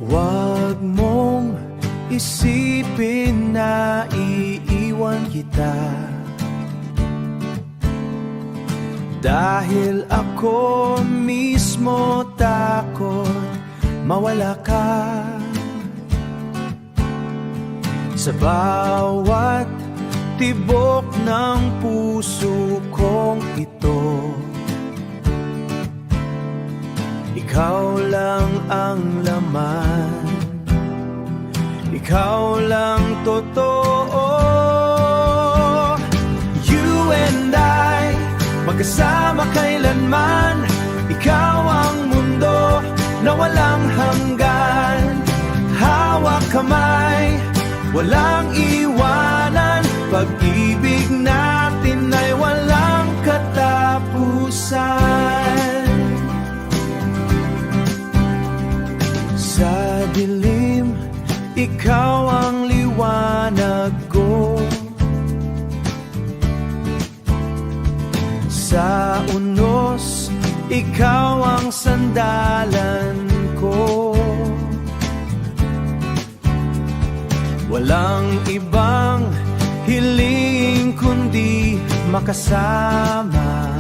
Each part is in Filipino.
Huwag mong isipin na iiwan kita, dahil ako mismo takot mawala ka. Sa bawat tibok ng puso kong ito, ikaw lang ang laman, ikaw lang totoo. You and I, magkasama kailanman. Ikaw ang mundo na walang hanggan. Hawak kamay, walang iwanan. Pag-ibig natin ay walang katapusan. Sa dilim, ikaw ang liwanag ko. Sa unos, ikaw ang sandalan ko. Walang ibang hiling kundi makasama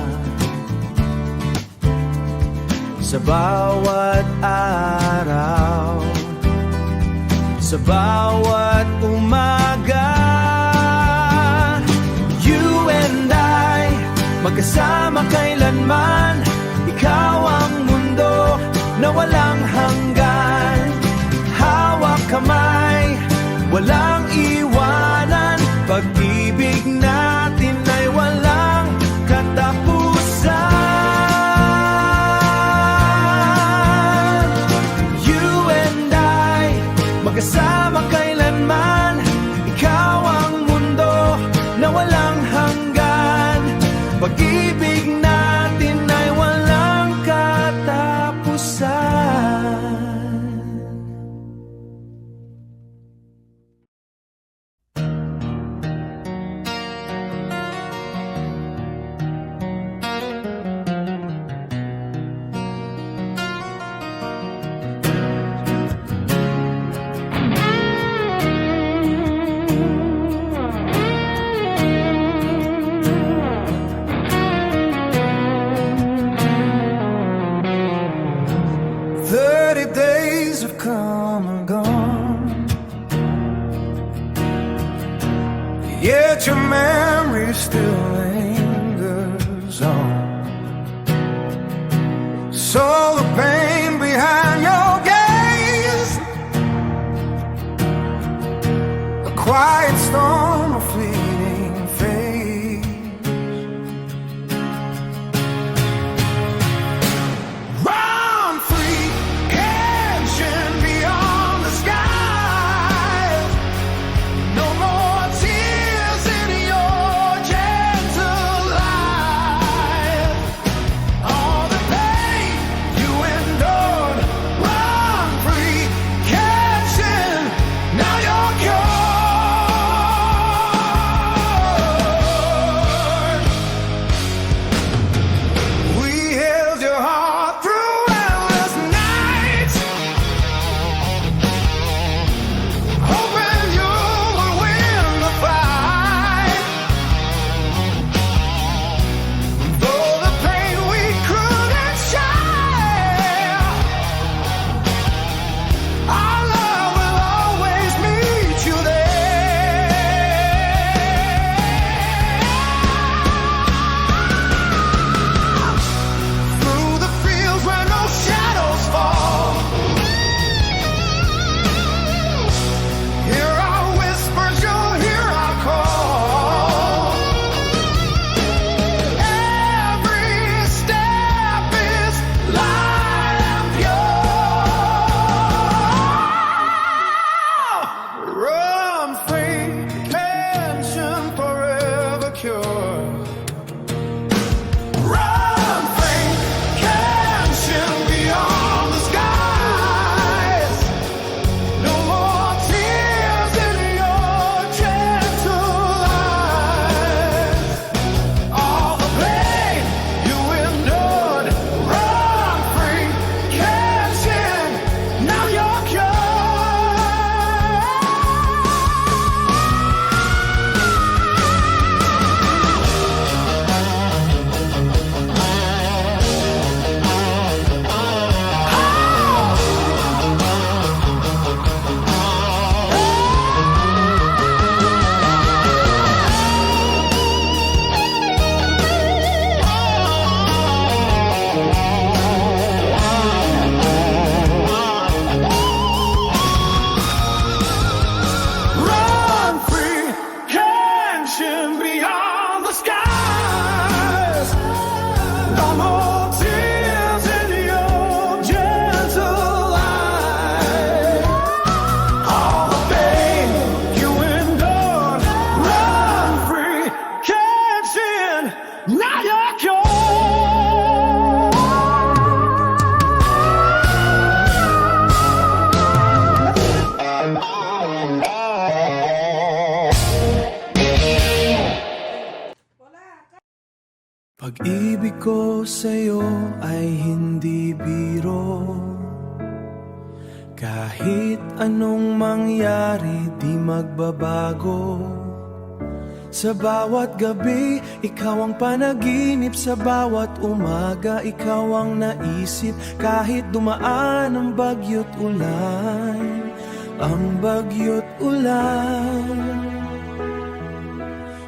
sa bawat araw, sa bawat umaga. You and I, magkasama kailanman. Ikaw ang mundo na walang hanggan. Hawak kamay, walang iwanan. Pag-ibig natin ay walang katapusan. You and I, magkasama kailanman. Ikaw ang mundo na walang hanggan. Pag-ibig natin ay walang katapusan. Yet your memory still lingers on. So the pain behind your gaze, a quiet storm of fleeting faith. Run free, catching beyond the skies. No more tears in your gentle life. All the pain you endured, run free, catching. Now you're cured. Pag-ibig ko sa'yo ay hindi biro. Kahit anong mangyari, di magbabago. Sa bawat gabi, ikaw ang panaginip. Sa bawat umaga, ikaw ang naisip. Kahit dumaan ang bagyo't ulan, ang bagyo't ulan,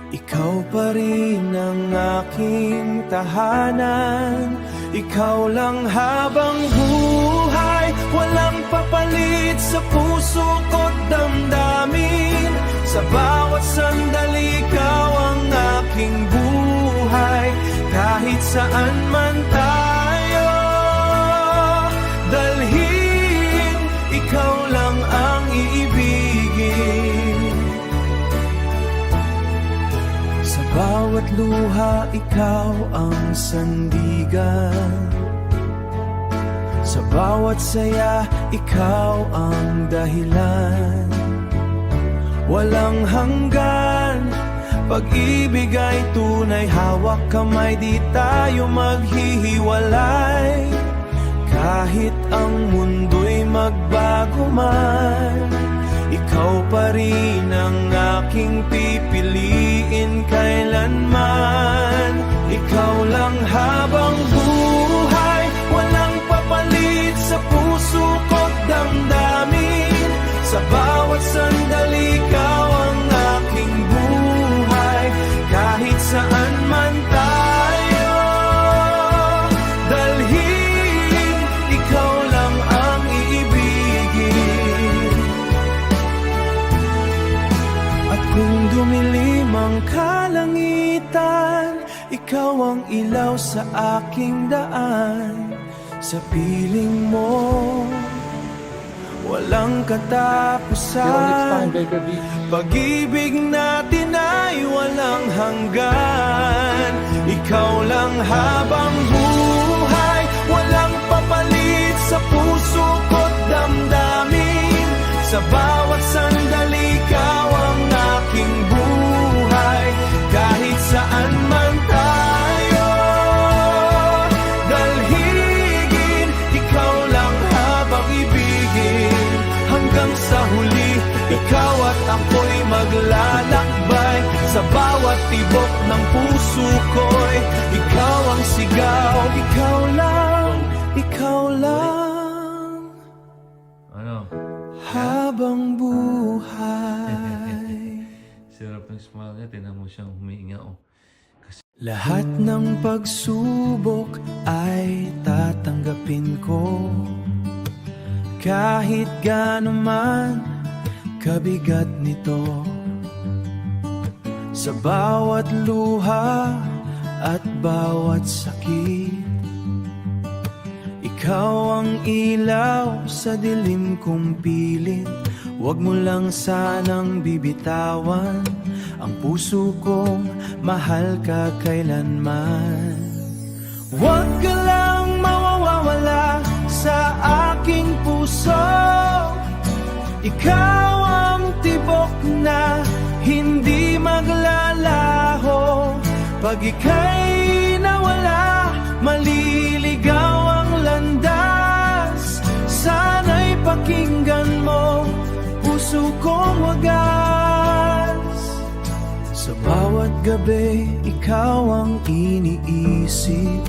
ikaw pa rin ang aking tahanan. Ikaw lang habang buhay, walang papalit sa puso ko't damdamin. Sa bawat sandali, ikaw ang aking buhay. Kahit saan man tayo dalhin, ikaw lang ang iibigin. Sa bawat luha, ikaw ang sandigan. Sa bawat saya, ikaw ang dahilan. Walang hanggan, pag-ibig ay tunay. Hawak kamay, di tayo maghihiwalay. Kahit ang mundo'y magbago man, ikaw pa rin ang aking pipiliin kailanman. Ikaw lang habang buhay, walang papalit sa puso ko't damdamin. Sa bawat sandali, ikaw ang aking buhay. Kahit saan man tayo dalhin, ikaw lang ang iibigin. At kung dumilim ang kalangitan, ikaw ang ilaw sa aking daan. Sa piling mo, walang katapusan. Pag-ibig natin ay walang hanggan. Ikaw lang habang buhay, walang papalit sa puso ko't damdamin. Sa bawat sandali, ikaw ang aking buhay. Kahit saan man tayo dalhin, ikaw lang habang ibigin. Hanggang sa huli, ikaw at ako'y maglalakbay. Sa bawat tibok ng puso ko'y ikaw ang sigaw. Ikaw lang, ikaw lang, Ano? habang buhay. Sarap ng smile niya. Tinan mo siyang humihinga. Oh. Lahat ng pagsubok ay tatanggapin ko. Kahit gaano man kabigat nito. Sa bawat luha at bawat sakit, ikaw ang ilaw sa dilim kong pilit. Huwag mo lang sanang bibitawan ang puso kong mahal ka kailanman. Huwag ka lang mawawala sa aking puso. Ikaw ang tibok na hindi maglalaho. Pag ika'y nawala, maliligaw ang landas. Sana'y pakinggan mo puso kong wagas. Sa bawat gabi, ikaw ang iniisip.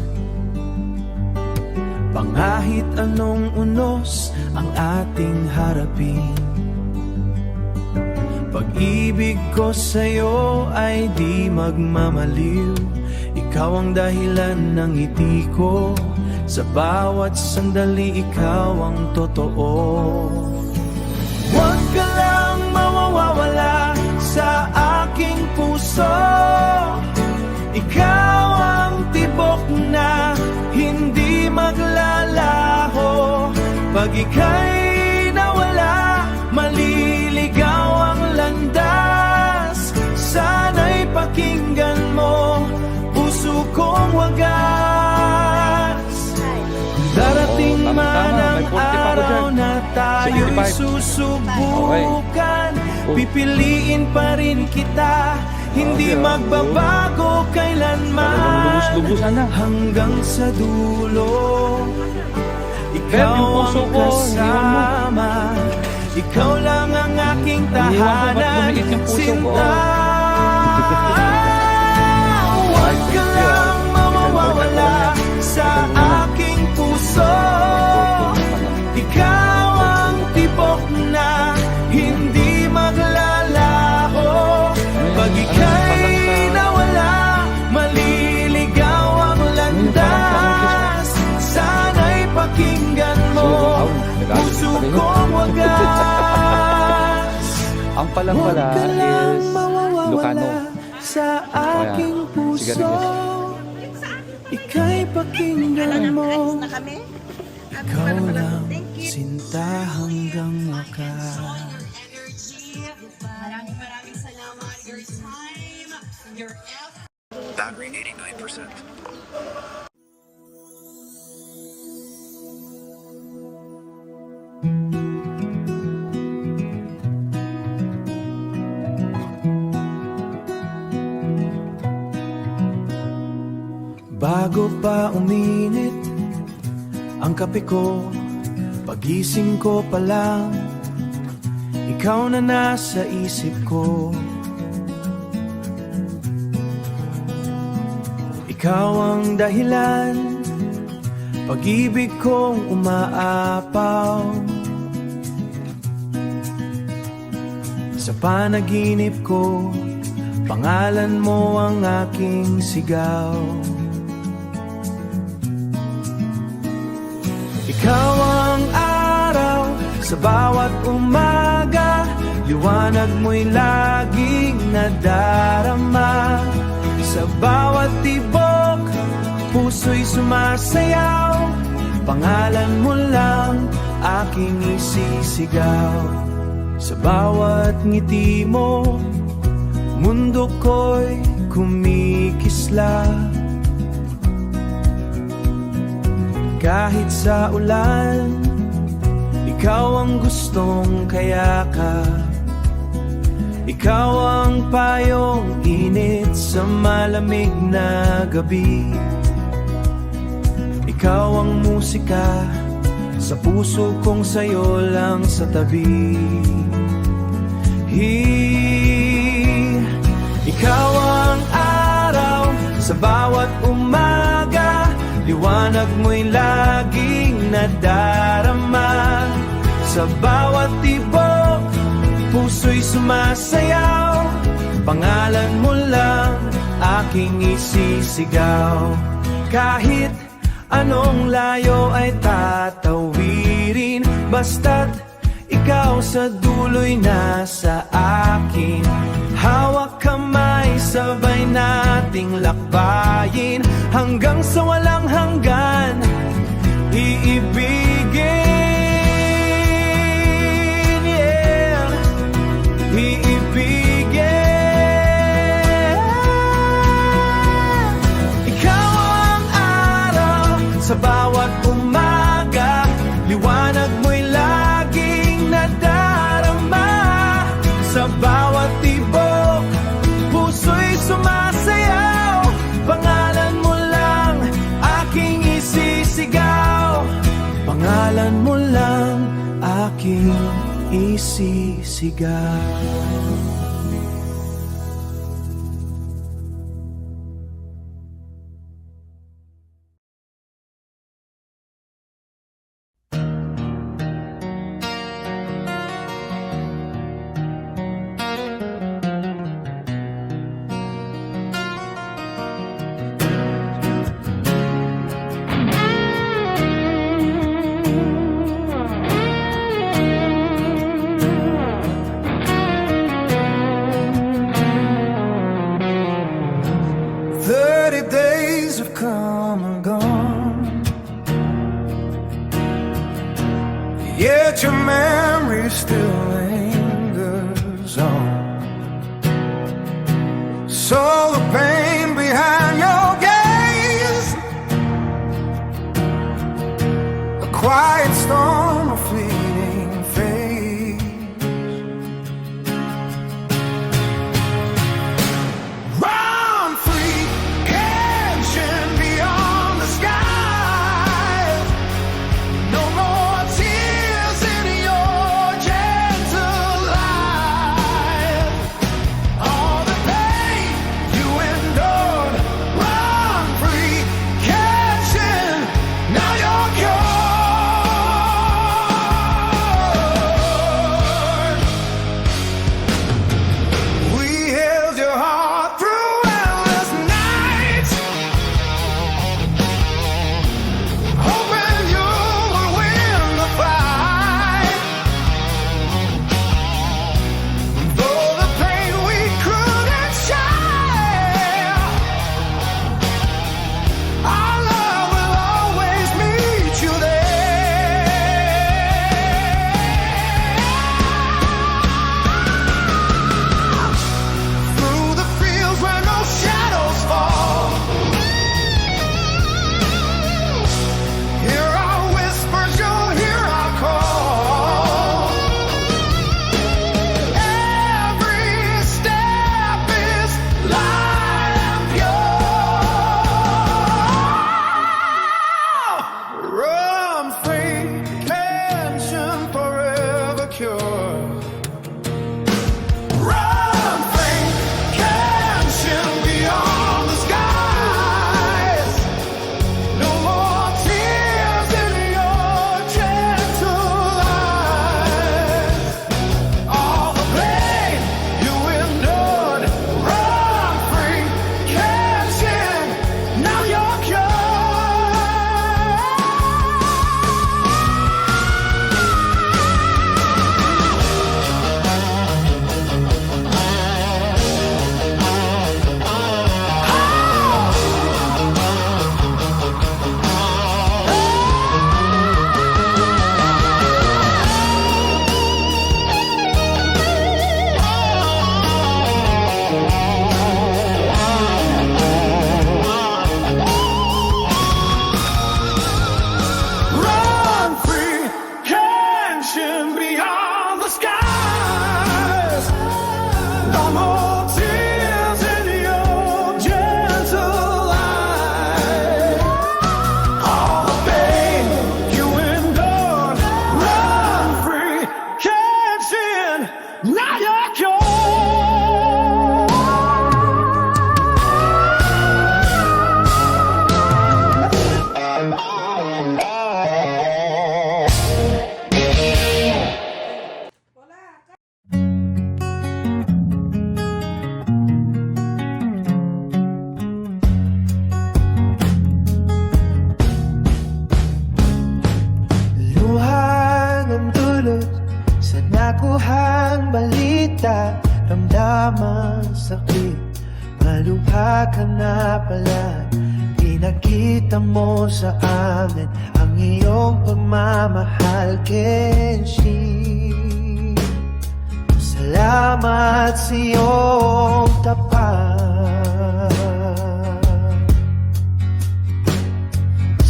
Pangahit anong unos ang ating harapin. Pag-ibig ko sa'yo ay di magmamaliw. Ikaw ang dahilan ng ngiti ko. Sa bawat sandali, ikaw ang totoo. Huwag ka lang mawawala sa aking puso. Ikaw ang tibok na hindi maglalaho. Pag ika'y nawala, maliligaw ang landas. Sana'y pakinggan mo puso kong wagas. Darating man ang araw na tayo'y susubukan, pipiliin pa rin kita. Hindi magbabago kailanman Lubos-lubusan na. hanggang sa dulo. Ikaw yung puso ang ko, iniwan mo. kasama, ikaw lang ang aking Iniwan mo, ba't tahanan. lumiit yung puso ko? Sinta, huwag ka lang mawawala sa aking puso. Ikaw ang tibok na hindi maglalaho. Pag ika'y nawala, maliligaw ang landas. Sana'y pakinggan mo, puso kong wagas. Ang palang Huwag pala ka lang is mawawala Lucano. sa aking puso. Ika'y pakinggan mo, Na kami? ikaw lang sinta hanggang wakas. Maraming salamat. Your time, your effort. Battery 89%. Bago pa uminit ang kape ko, pagising ko pa lang, ikaw na nasa isip ko. Ikaw ang dahilan, pag-ibig kong umaapaw. Sa panaginip ko, pangalan mo ang aking sigaw. Ikaw ang araw sa bawat umaga, liwanag mo'y laging nadarama. Sa bawat tibok, puso'y sumasayaw, pangalan mo lang aking isisigaw. Sa bawat ngiti mo, mundo ko'y kumikislap. Kahit sa ulan, ikaw ang gustong kayakap. Ikaw ang payong init sa malamig na gabi. Ikaw ang musika sa puso kong sayo lang sa tabi. Ikaw ang araw sa bawat umaga, liwanag mo'y laging nadarama. Sa bawat tibok, puso'y sumasayaw, pangalan mo lang aking isisigaw. Kahit anong layo ay tatawirin, basta't ikaw sa dulo'y nasa akin. Hawak kamay, sabay nating lakbayin, hanggang sa walang hanggan, iibigin. Yeah, iibigin. Ikaw ang araw sa bawat umaga, liwanag mo'y laging nadarama. Sa bawat tibok, puso'y sumasayaw, pangalan mo lang aking isisigaw. Pangalan mo lang aking isisigaw. 나였죠. Luha ng dulot sa nakuhang balita, ramdamang sakit, malubha ka na pala. Pinakita mo sa amin ang iyong pagmamahal, Kenshi. Salamat sa iyong tapat.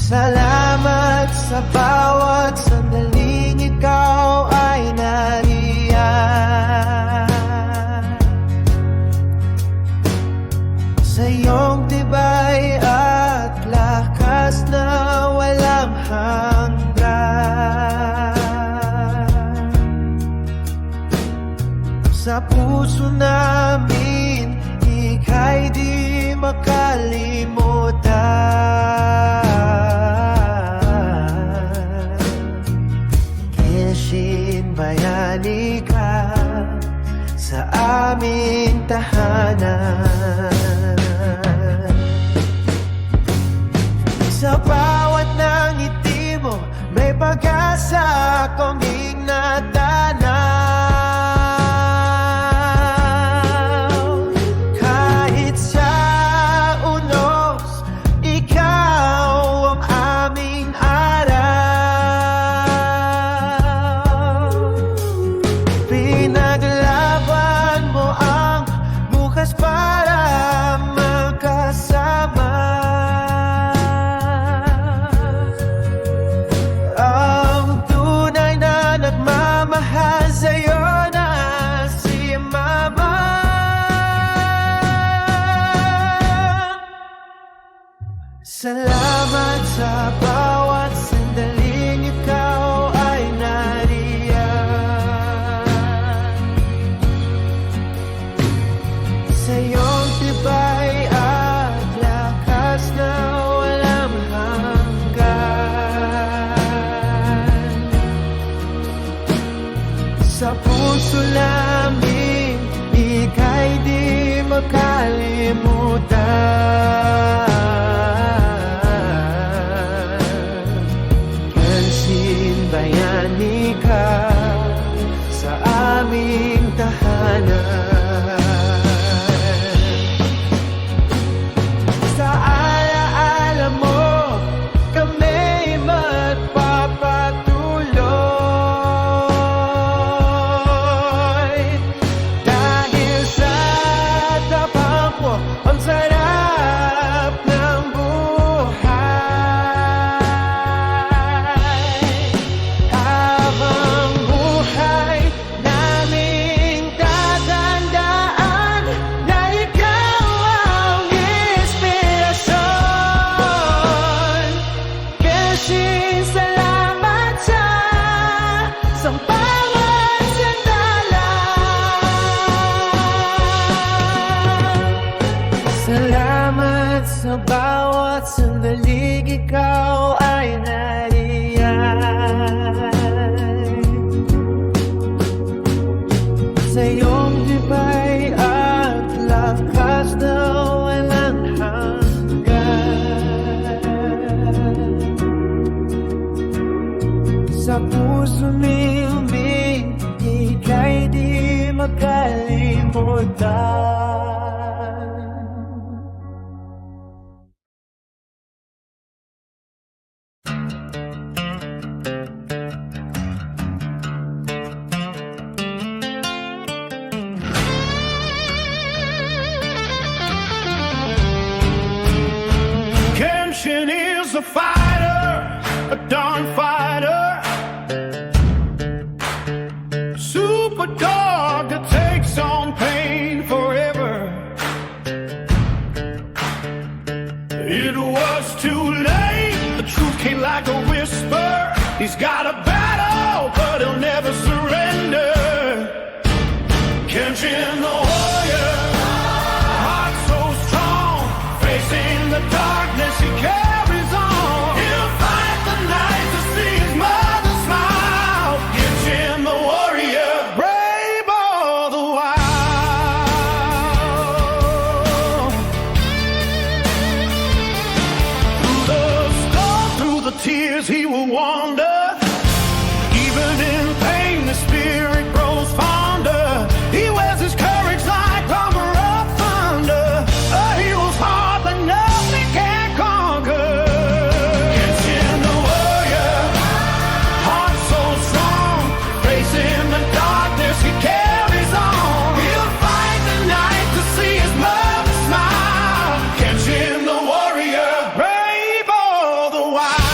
Salamat sa bawat sandaling ikaw ay nariyan. Sa iyong tibay at lakas na walang hanggan. Sa puso namin, ika'y di makalimutan. Kenshin, bayani ka sa aming tahanan. Sa bawat ng ngiti mo, may pag-asa akong ignatanaw. Kahit sa unos, ikaw ang aming araw. Pinaglaban mo ang bukas para magkasama. Ang tunay na nagmamahal sa'yo na si Mama. Salamat sa bawat sandaling ikaw ay nariyan. Sa iyong tibay at lakas na walang hanggan. Sa puso namin, ika'y di makalimutan. Kenshin, bayani ka sa aming tahanan. Sa alaala mo, kami magpapatuloy. Dahil sa tapang mo, ang sarap ng buhay. Habang buhay naming tatandaan na ikaw ang inspirasyon. Kenshin, salamat sa bawat sandala. Salamat sa bawat sandaling ikaw ay nariyan. Sa iyong tibay at lakas na walang hanggan. Sa puso namin, ika'y di makalimutan. Kenshin is a fighter, a darn fighter. Super dog that takes on pain for Kenshin the warrior, heart so strong, facing the darkness he carries on. He'll fight the night to see his mother smile. Kenshin the warrior, brave all the while. Through the storm, through the tears, he will wander. Even in pain, the spirit grows fonder. He wears his courage like armor of thunder. A hero's heart that nothing can conquer. Kenshin the warrior, heart so strong, facing the darkness he carries on. He'll fight the night to see his mother smile. Kenshin the warrior, brave all the while.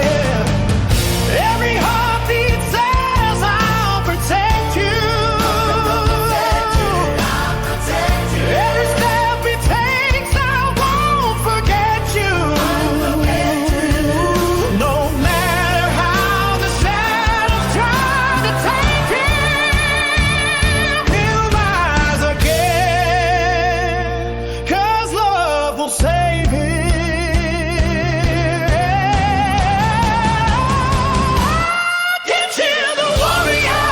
Yeah. Every heartbeat says I'll protect you. Every step he takes, I won't forget you. No matter how the shadows try to take him, he'll rise again. 'Cause love will save him. Kenshin the warrior,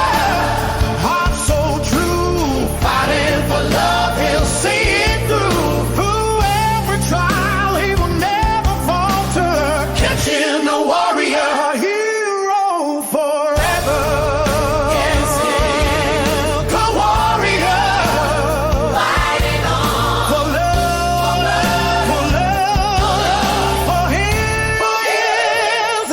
heart so true, fighting for love, he'll see it through. Through every trial, he will never falter. Kenshin the warrior, a hero forever. Kenshin the warrior, fighting on for love, for love, for him, for his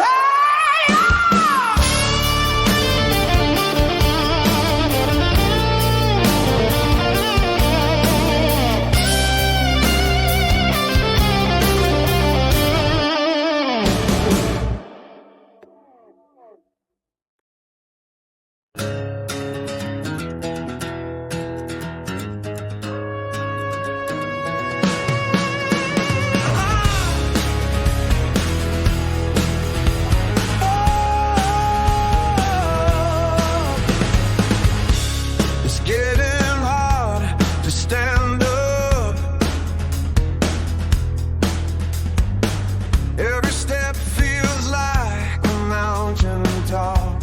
It's getting hard to stand up. Every step feels like a mountain top.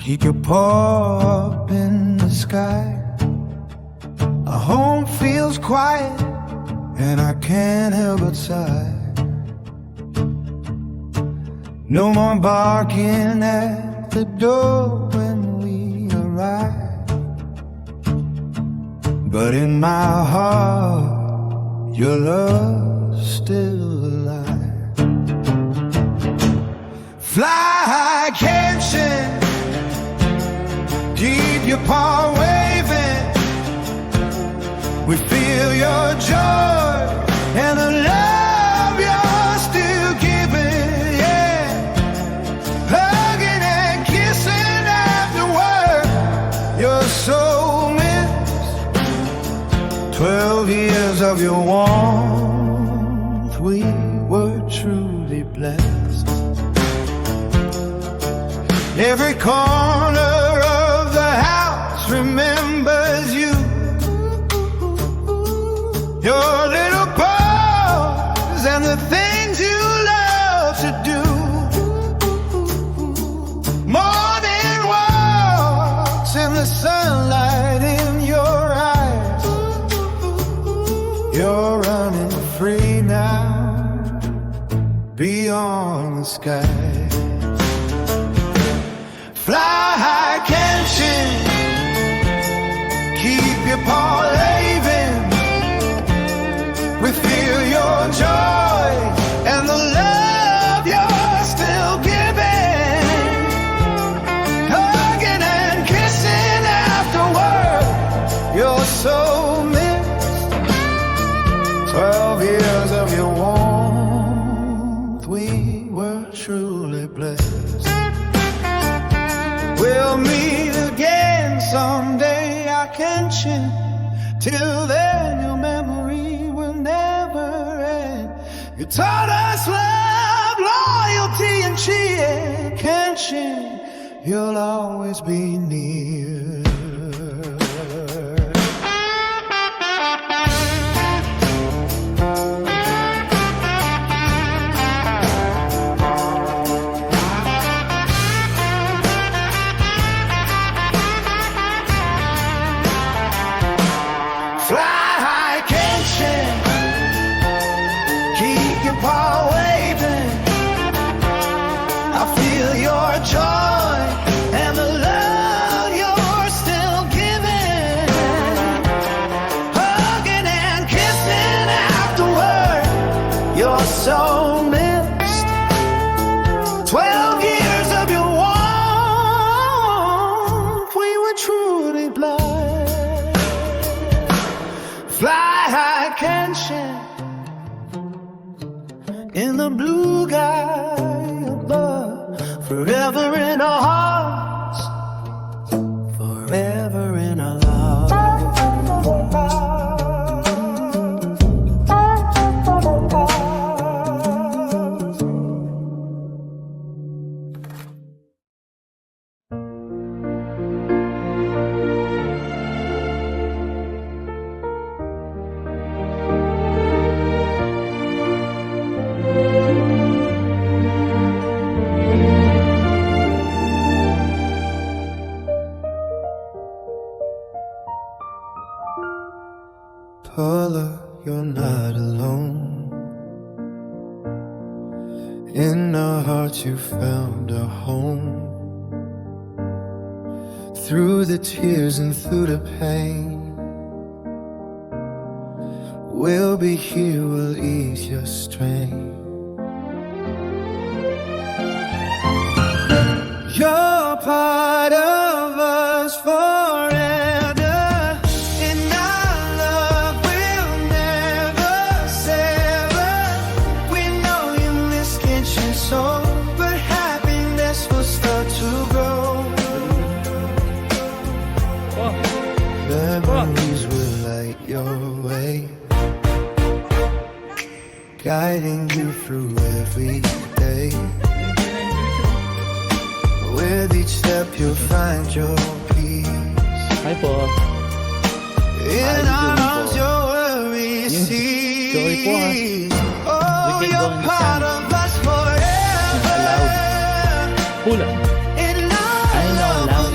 Keep your paw up in the sky. Our home feels quiet, and I can't help but sigh. No more barking at the door when we arrive. But in my heart, your love's still alive. Fly high, catching, keep your paw waving. We feel your joy and the love you're still giving, yeah. Hugging and kissing afterward, your soul missed 12 years of your warmth. We were truly blessed. Every corner of the house remembers you. Your little paws and the things you love to do. Morning walks in the sunlight in your eyes. You're running free now, beyond the sky. Fly high, catching, keep your paw waving. We feel your joy and the love you're still giving. Hugging and kissing afterward, you're so missed. 12 years of your warmth, we were truly blessed. We'll meet again someday, I can chant. Till then, your memory will never end. You taught us love, loyalty, and cheer. Can't you? You'll always be near. Fly high, catching, keep your paw waving. I feel your joy and the love you're still giving. Hugging and kissing afterward, you're so missed. 12 years of your warmth, we were truly blessed. Fly high, catching, in the blue sky above. Forever in our hearts, forever in our love. Paula, you're not alone. In our hearts you found a home. Through the tears and through the pain, we'll be here, we'll ease your strain. You're part of us forever. Memories will light your way, guiding you through every day. With each step you'll find your peace. Hi po. In our arms your worries cease. Joy po, ha? Oh, We can you're go on part Sunday. of us forever. Allowed. Pula. In I know, allowed.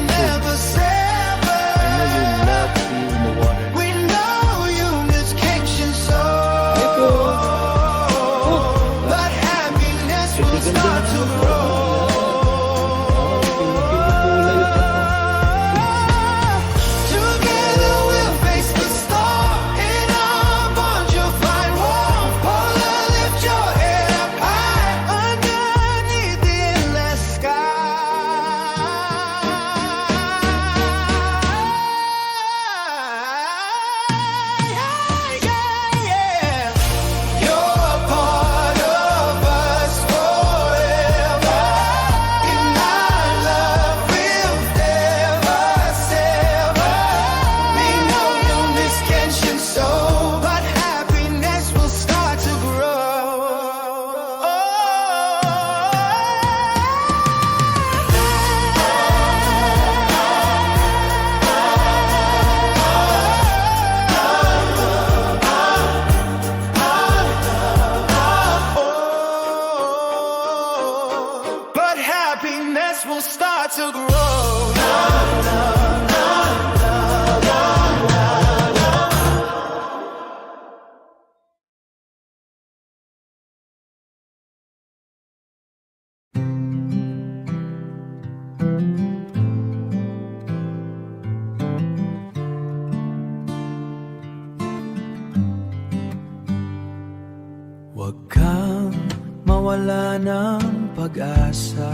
mawala ng pag-asa.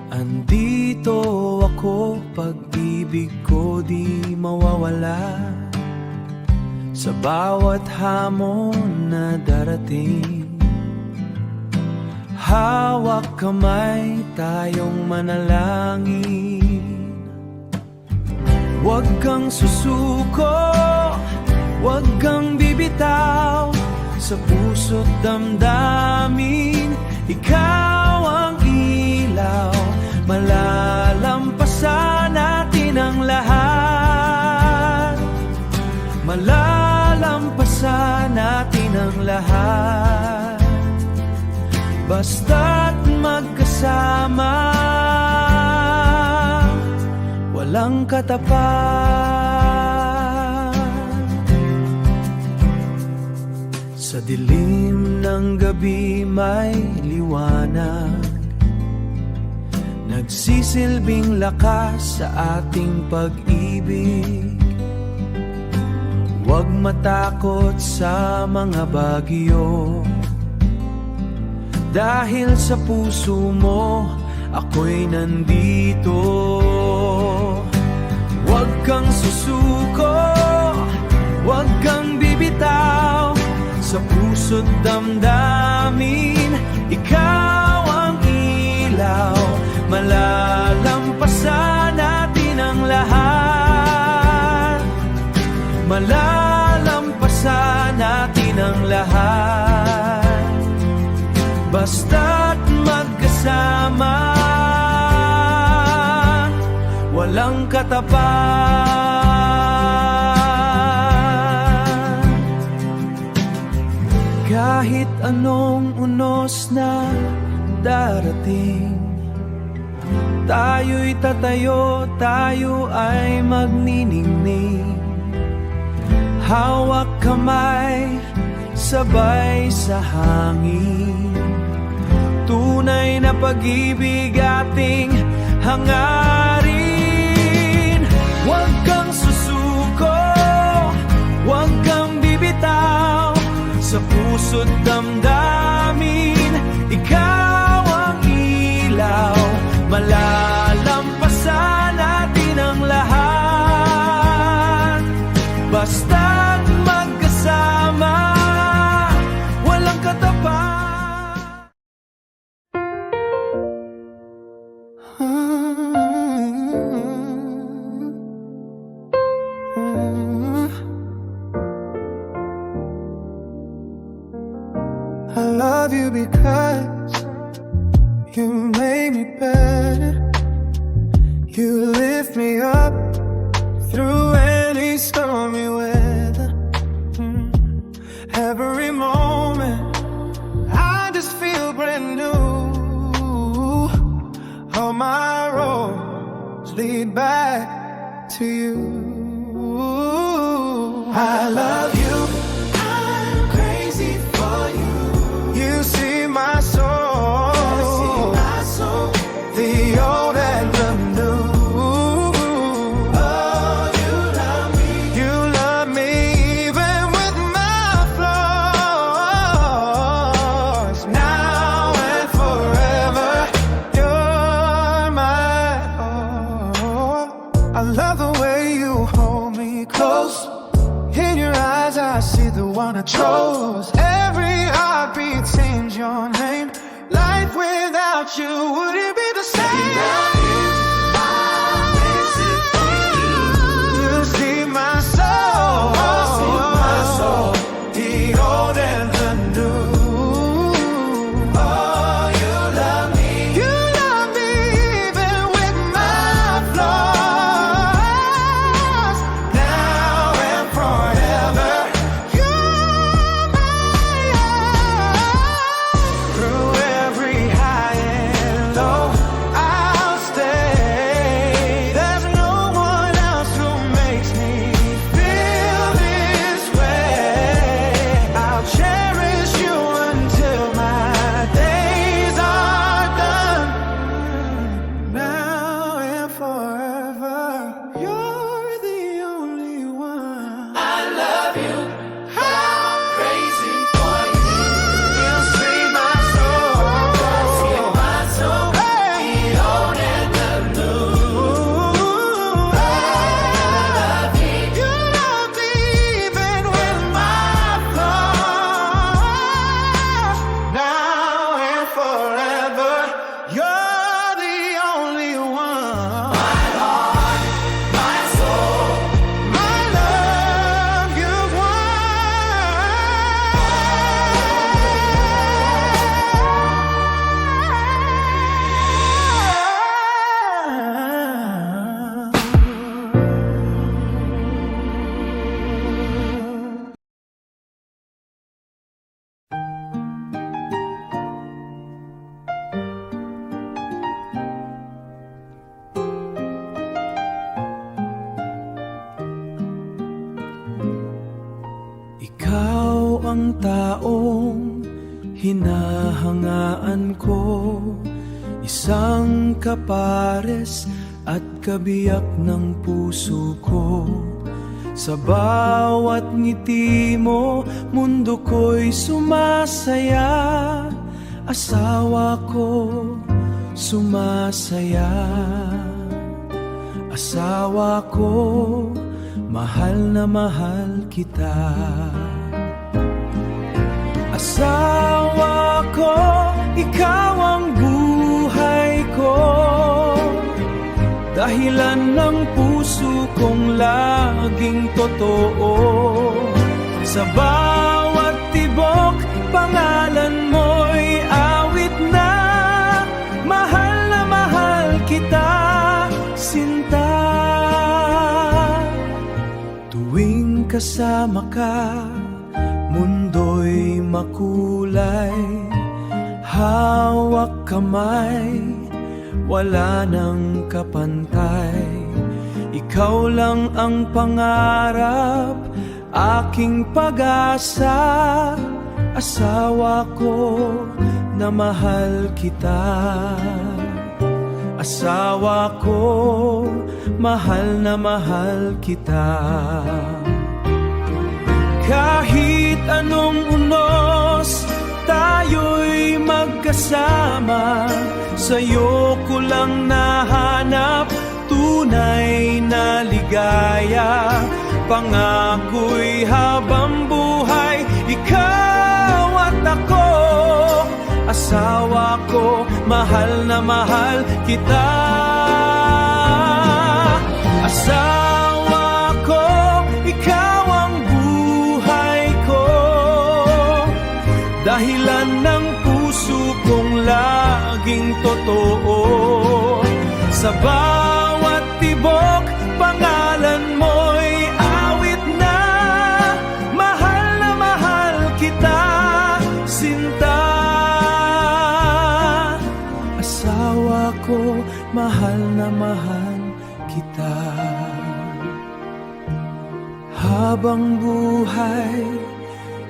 Andito ako, pag-ibig ko di mawawala. Sa bawat hamon na darating, hawak kamay tayong manalangin. Huwag kang susuko, huwag kang bibitaw. Sa puso't damdamin, ikaw ang ilaw. Malalampasan natin ang lahat. Malalampasan natin ang lahat. Basta't magkasama, walang katapat. Sa dilim ng gabi may liwanag, nagsisilbing lakas sa ating pag-ibig. Huwag matakot sa mga bagyo, dahil sa puso mo ako'y nandito. Huwag kang susuko, huwag kang bibitaw. Sa puso't damdamin, ikaw ang ilaw. Malalampasan natin ang lahat. Malalampasan natin ang lahat. Basta't magkasama, walang katapat. Kahit anong unos na darating, tayo'y tatayo, tayo ay magniningning. Hawak kamay, sabay sa hangin. Tunay na pag-ibig ating hangarin. Huwag kang susuko, huwag kang bibitaw. Sa puso't damdamin, ikaw ang ilaw. Malalampasan natin ang lahat. Basta't magkasama, walang katapat. I love you because you made me better. You lift me up through any stormy weather. Every moment I just feel brand new. All my roads lead back to you. I love you. I'm crazy for you. You see my soul. The old and the new. Oh, you love me. You love me even with my flaws. Now and forever, you're my all. I love the way you hold me close. In your eyes I see the one I chose. Every heartbeat sings your name. Life without you wouldn't be the same. You see my soul. The old and the new. Oh, you love me. You love me even with my flaws. Now and forever, you're my all. Through every high and low, I'll ang taong hinahangaan ko, isang kapares at kabiyak ng puso ko. Sa bawat ngiti mo, mundo ko'y sumasaya. Asawa ko, sumasaya. Asawa ko, mahal na mahal kita. Asawa ko, ikaw ang buhay ko, dahilan ng puso kong laging totoo. Sa bawat tibok, pangalan mo'y awit na mahal kita, sinta. Tuwing kasama ka, mundo'y makulay. Hawak kamay, wala nang kapantay. Ikaw lang ang pangarap, aking pag-asa. Asawa ko na mahal kita. Asawa ko, mahal na mahal kita. Kahit anong unos, tayo'y magkasama. Sa'yo ko lang nahanap tunay na ligaya. Pangako'y habang buhay, ikaw at ako. Asawa ko, mahal na mahal kita. Asawa ko, ikaw ang buhay ko, dahilan ng puso kong laging totoo. Sa bawat tibok, pangalan mo'y awit na mahal kita, sinta. Asawa ko, mahal na mahal kita. Habang buhay,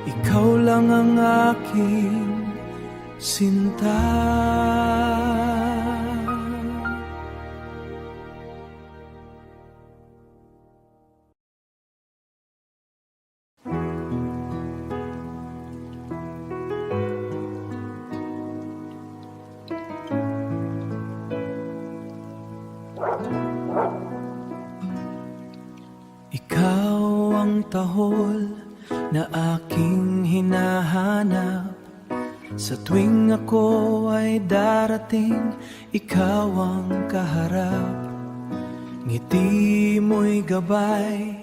ikaw lang ang aking sinta. Ikaw ang tahol na aking hinahanap. Sa tuwing ako ay darating, ikaw ang kaharap. Ngiti mo'y gabay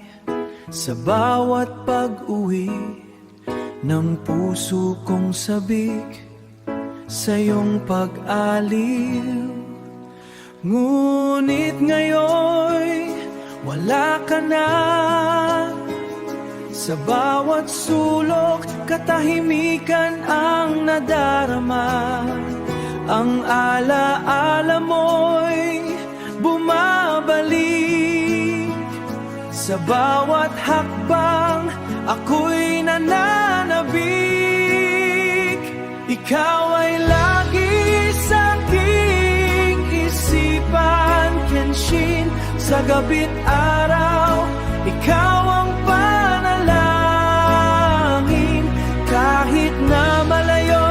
sa bawat pag-uwi ng puso kong sabik sa iyong pag-aliw. Ngunit ngayon wala ka na. Sa bawat sulok, katahimikan ang nadarama. Ang alaala mo'y bumabalik. Sa bawat hakbang, ako'y nananabik. Ikaw ay lagi sa aking isipan, Kenshin. Sa gabi't araw, ikaw ang panalangin. Kahit na malayo,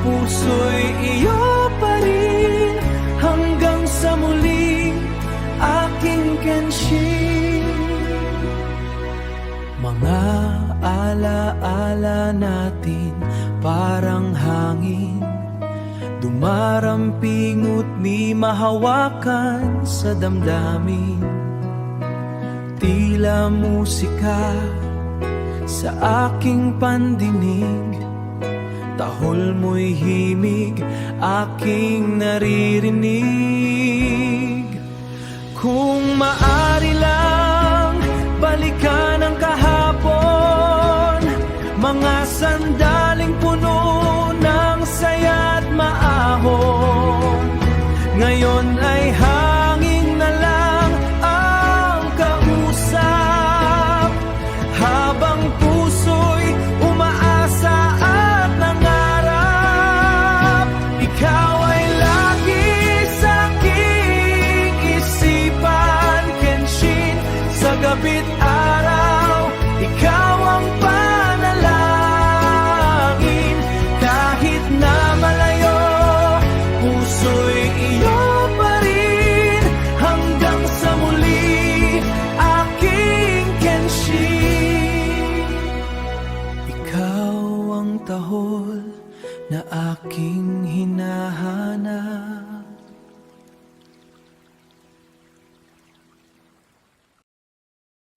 puso'y iyo pa rin. Hanggang sa muling aking Kenshin. Mga ala-ala natin parang hangin, dumaramping at di mahawakan sa damdamin. Tila musika sa aking pandinig, tahol mo'y himig, aking naririnig. Kung maari lang, balikan ang kahapon, mga sandaling puno ng saya't maahon. Ngayon ay hangin na lang ang kausap, habang puso'y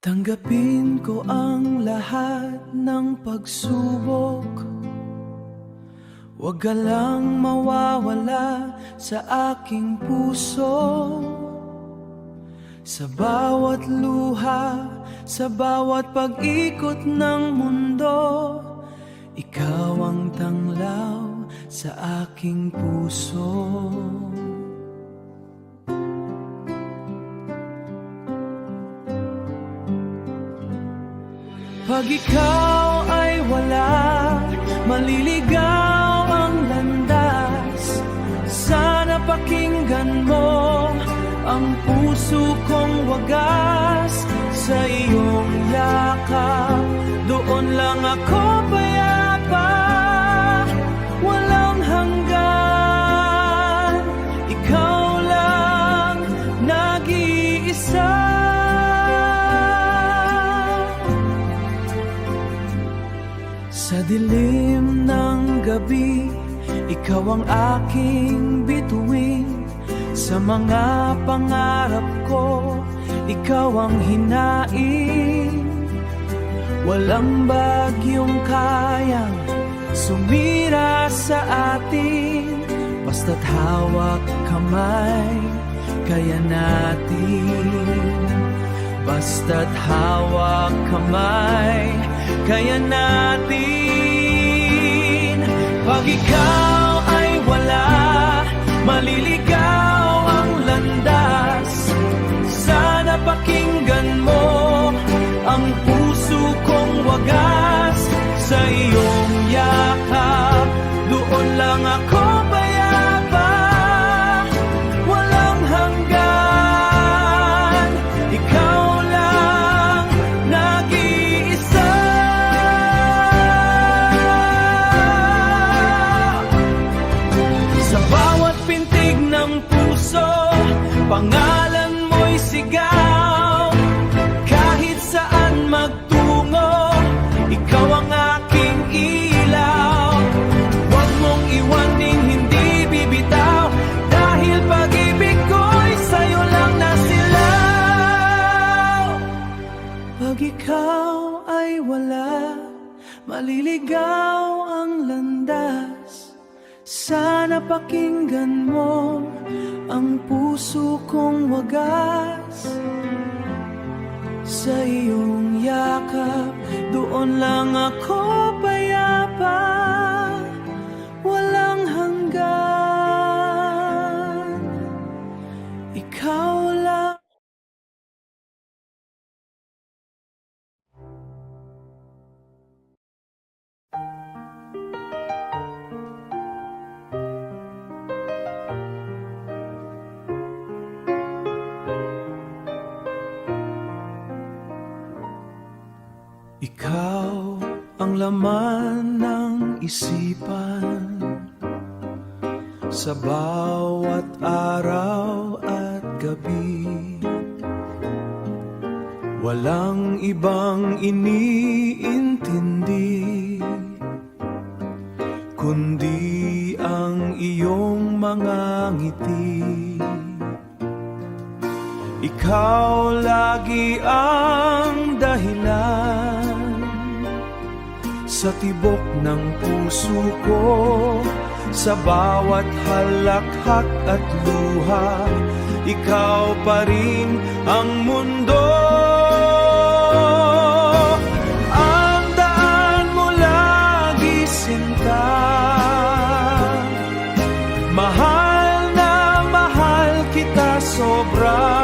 Tanggapin ko ang lahat ng pagsubok. Huwag ka lang mawawala sa aking puso. Sa bawat luha, sa bawat pag-ikot ng mundo, ikaw ang tanglaw sa aking puso. Pag ikaw ay wala, maliligaw ang landas. Sana pakinggan mo ang puso kong wagas. Sa iyong yakap, doon lang ako payapa. Walang hanggan, ikaw lang nag-iisa. Sa dilim ng gabi, ikaw ang aking bituin. Sa mga pangarap ko, ikaw ang hinain. Walang bagyong kayang sumira sa atin. Basta't hawak kamay, kaya natin. Basta't hawak kamay, kaya natin. Pag ikaw ay wala, maliligaw ang landas. Sana pakinggan mo ang puso kong wagas. Sa iyong yakap, doon lang ako payapa. Walang hanggan, ikaw lang nag-iisa. Sa bawat pintig ng puso, pangalan mo'y sigaw. Kahit saan magtungo, ikaw ang aking ilaw. Huwag mong iwaning hindi bibitaw, dahil pag-ibig ko'y sa'yo lang nasilaw. Pag ikaw ay wala, maliligaw ang landas. Sana pakinggan mo ang puso kong wagas. Sa iyong yakap, doon lang ako payapa. Walang hanggan, ikaw lang. Ikaw ang laman ng isipan sa bawat araw at gabi. Walang ibang iniintindi kundi ang iyong mga ngiti. Ikaw lagi ang dahilan sa tibok ng puso ko, sa bawat halakhak at luha. Ikaw pa rin ang mundo. Ang daan mo lagi sinta. Mahal na mahal kita sobra.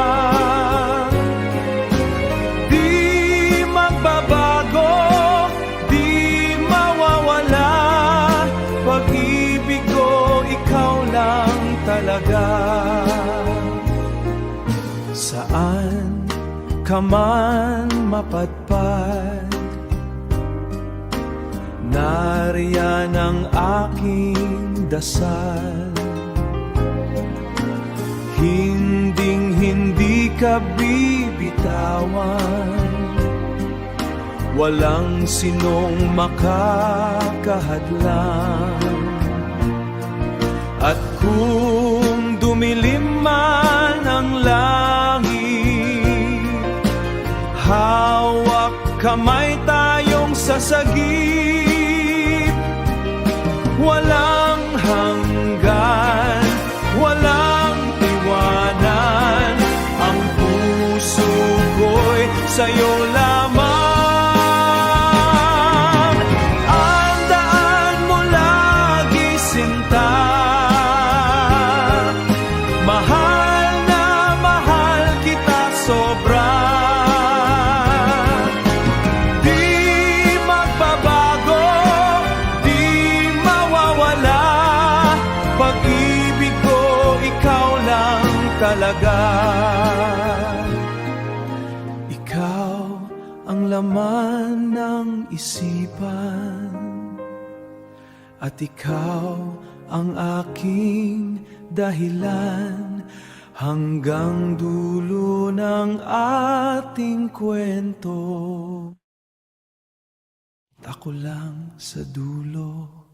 Talaga saan ka man mapadpad, nariyan ang aking dasal. Hinding-hindi ka bibitawan, walang sinong makakahadlang. At kung dumilim man ang langit, kamay tayong sasagip. Walang hanggan, walang iwanan, ang puso ko'y sa'yo lamang. Ang daan mo lagi, sinta, mahal na mahal kita sobra. Di magbabago, di mawawala, pag-ibig ko ikaw lang talaga. Ikaw ang laman ng isipan, at ikaw ang aking dahilan hanggang dulo ng ating kwento. At ako lang sa dulo.